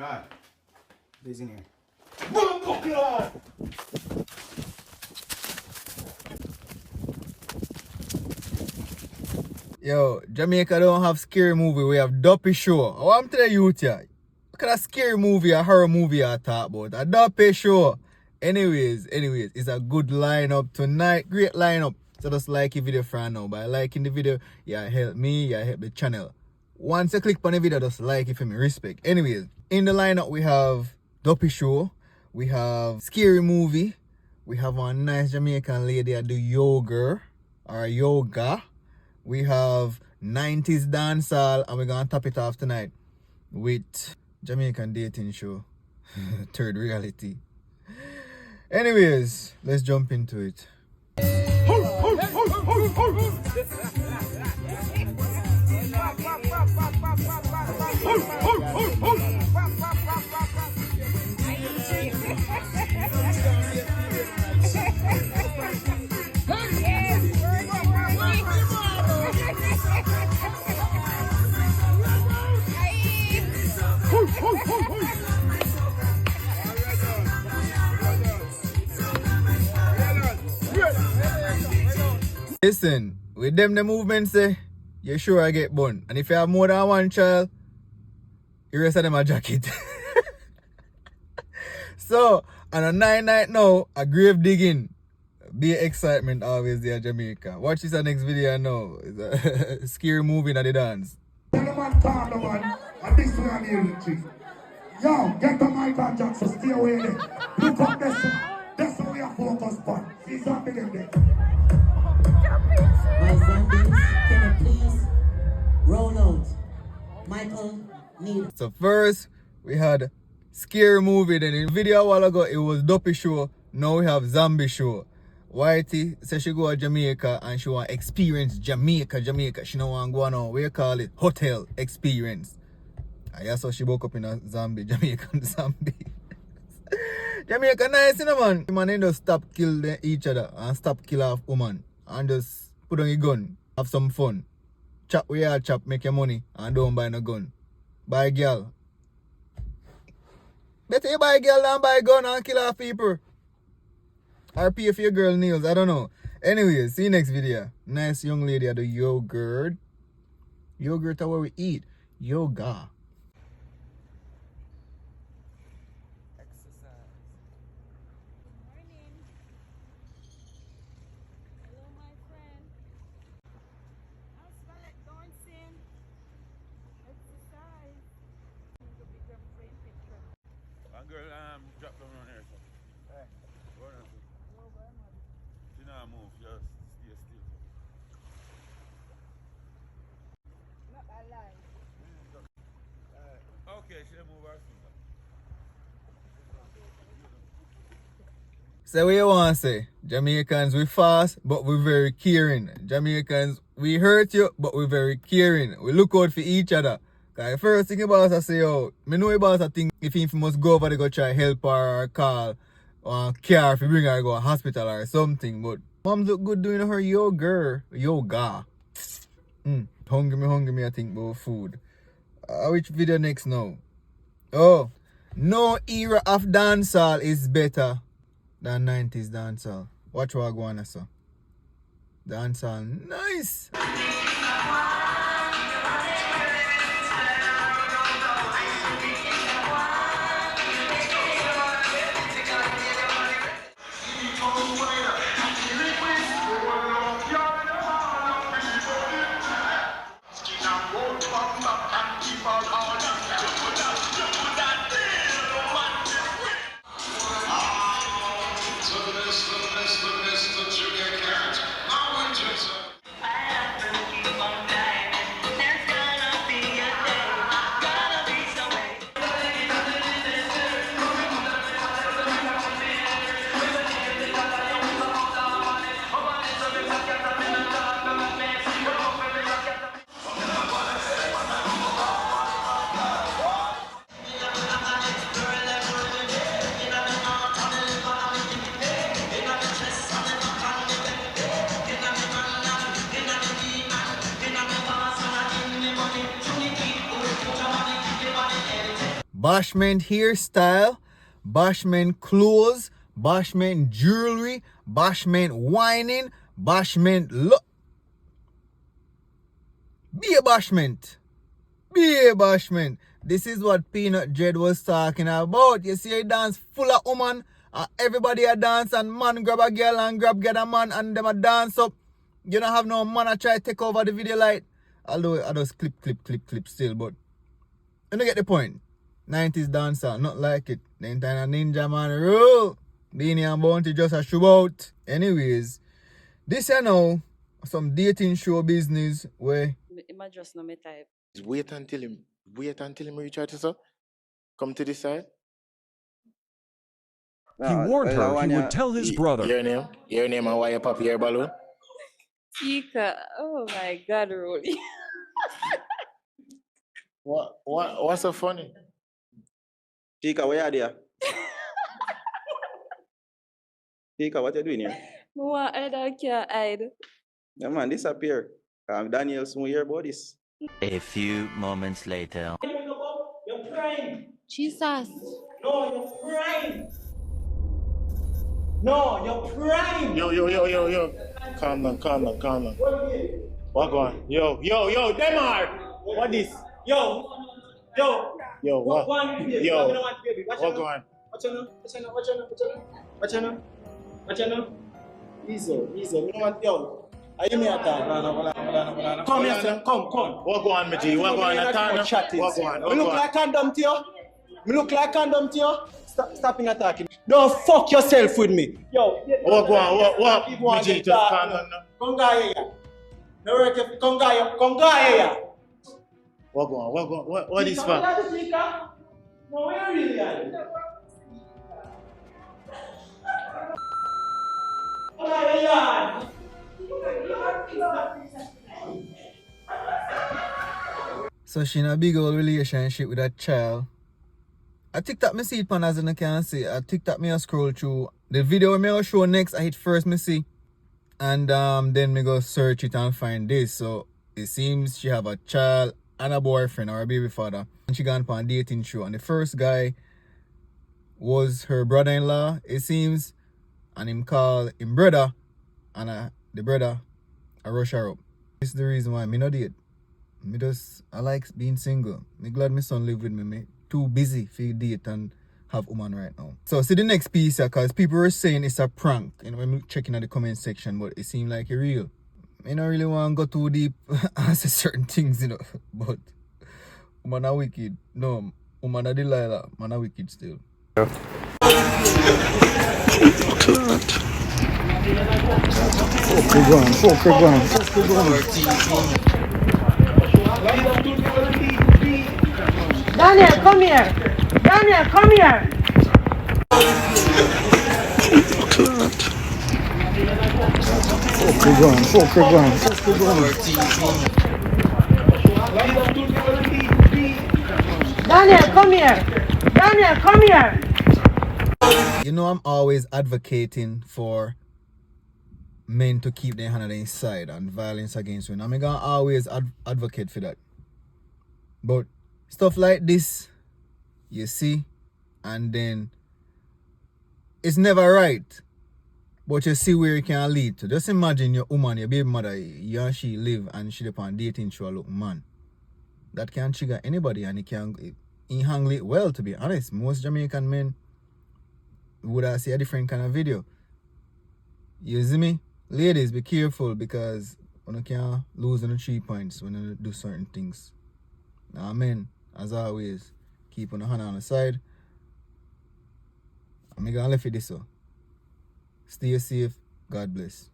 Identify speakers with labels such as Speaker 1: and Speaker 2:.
Speaker 1: God. He's in here.
Speaker 2: Yo, Jamaica don't have scary movie. We have Duppy show. I want to tell you here. What kind of scary movie, a horror movie I talk about? A Duppy show. Anyways, it's a good lineup tonight. Great lineup. So just like the video for now. By liking the video, you help me, you help the channel. Once you click on the video, just like it for me. Respect. Anyways, in the lineup we have Duppy show. We have scary movie. We have a nice Jamaican lady that do yoga or yoga. We have 90's Dancehall, and we're gonna top it off tonight with Jamaican dating show. Third reality. Anyways, let's jump into it. Listen, with them the movement say, you sure I get bun. And if you have more than one child, the rest of them a jacket. So, on a night now, a grave digging. Be excitement always there in Jamaica. Watch this next video now. It's a scary movie in the dance.
Speaker 3: Tell the man, calm the man, and this way on the electric. Yo, get the Michael Jackson, stay away there. Look up this one. That's how we are focused on. See something in there.
Speaker 4: My zombies, can you please roll out? Michael, need.
Speaker 2: So first, we had scary movie. Then in the video a while ago, it was Duppy show. Now we have zombie show. Whitey says she go to Jamaica and she want experience Jamaica. She don't want to go on, we call it hotel experience. And that's how she woke up in a Jamaican zombie. Jamaica nice, you know, man. Man, they just stop kill each other and stop kill off woman. And just put on your gun, have some fun. Chop where you chop, make your money, and don't buy no gun. Buy a girl. Better you buy a girl than buy a gun and kill off people. Or pay for your girl nails, I don't know. Anyways, see you next video. Nice young lady at the yogurt. Yogurt are what we eat. Yoga.
Speaker 5: Girl, drop down on here. Hey. Go on. Do not move, just stay still.
Speaker 6: Not that line.
Speaker 5: Okay, she move her finger.
Speaker 2: So what you want to say? Jamaicans, we fast, but we very caring. Jamaicans, we hurt you, but we very caring. We look out for each other. Cause the first thing about us say, oh, me know about a thing if he must go over to go try help her or call or care if you bring her to go to hospital or something. But mom's look good doing her yoga. Hungry me I think about food. Which video next now? Oh, no era of dancehall is better than 90's dancehall. Watch what I go on so. Dancehall nice. bashment hairstyle, bashment clothes, bashment jewelry, bashment whining, bashment look. Be a bashment. Be a bashment. This is what Peanut Dread was talking about. You see a dance full of woman, everybody a dance, and man grab a girl and get a man and them a dance up. You don't have no man a try to take over the video light. Although I just clip still, but you don't get the point. 90s dancer, not like it. The entire ninja man rule. Beanie and Bounty just a show out. Anyways, this you know, some dating show business where
Speaker 6: I'm just not my type.
Speaker 7: Wait until him reach out to so. Come to this side.
Speaker 8: He warned her he would tell his brother.
Speaker 7: Your name and why you pop your balloon?
Speaker 6: Tika, oh my God, Rolly.
Speaker 7: What's so funny?
Speaker 8: Tika, where are you? Tika, what you doing here?
Speaker 6: I don't care, hide.
Speaker 8: Yeah, man, disappear. Daniel soon hear about this.
Speaker 9: A few moments later.
Speaker 10: You're crying.
Speaker 6: Jesus.
Speaker 10: No, you're crying. No, you're crying.
Speaker 7: Yo. Calm down. What going? Yo, Demar. What this?
Speaker 10: Yo,
Speaker 7: What?
Speaker 10: Yo,
Speaker 7: What going?
Speaker 10: Watch out. Easy. You know what, yo? Are you me at all? Come here, sir. Come.
Speaker 7: What going, my G? What going? What going?
Speaker 10: Me look like condom to you? Stop attacking. Don't fuck yourself with me. Yo.
Speaker 7: What going? What? My G, just calm down now.
Speaker 10: Come here. No work. Come here.
Speaker 7: What going? What is for?
Speaker 10: No, where really are you?
Speaker 2: so she in a big old relationship with a child. I TikTok me see it pan as you can see. I TikTok me a scroll through. The video me I show next, I hit first me see. And then me go search it and find this. So it seems she have a child and a boyfriend or a baby father. And she gone on a dating show. And the first guy was her brother-in-law, it seems. And him call him brother. And the brother I rush her up. This is the reason why me not date. I like being single. Me glad my son live with me. Me too busy for date and have woman right now. So see the next piece here, cause people were saying it's a prank. You know, I'm checking at the comment section, but it seemed like it real. I don't really want to go too deep and say certain things, you know. But woman are wicked. No, woman are Delilah. Man are wicked still.
Speaker 11: Daniel, come here. Daniel, come here.
Speaker 2: You know, I'm always advocating for men to keep their hand on their side and violence against women. I'm gonna always advocate for that. But stuff like this, you see, and then it's never right. But you see where it can lead to. Just imagine your woman, your baby mother, you and she live and she depend dating to a little man. That can trigger anybody and he handle it well, to be honest. Most Jamaican men would have seen a different kind of video. You see me? Ladies, be careful because you can lose on the 3 points when you do certain things. Now, men, as always, keep on the hand on the side. I'm gonna leave you this so. Stay safe. God bless.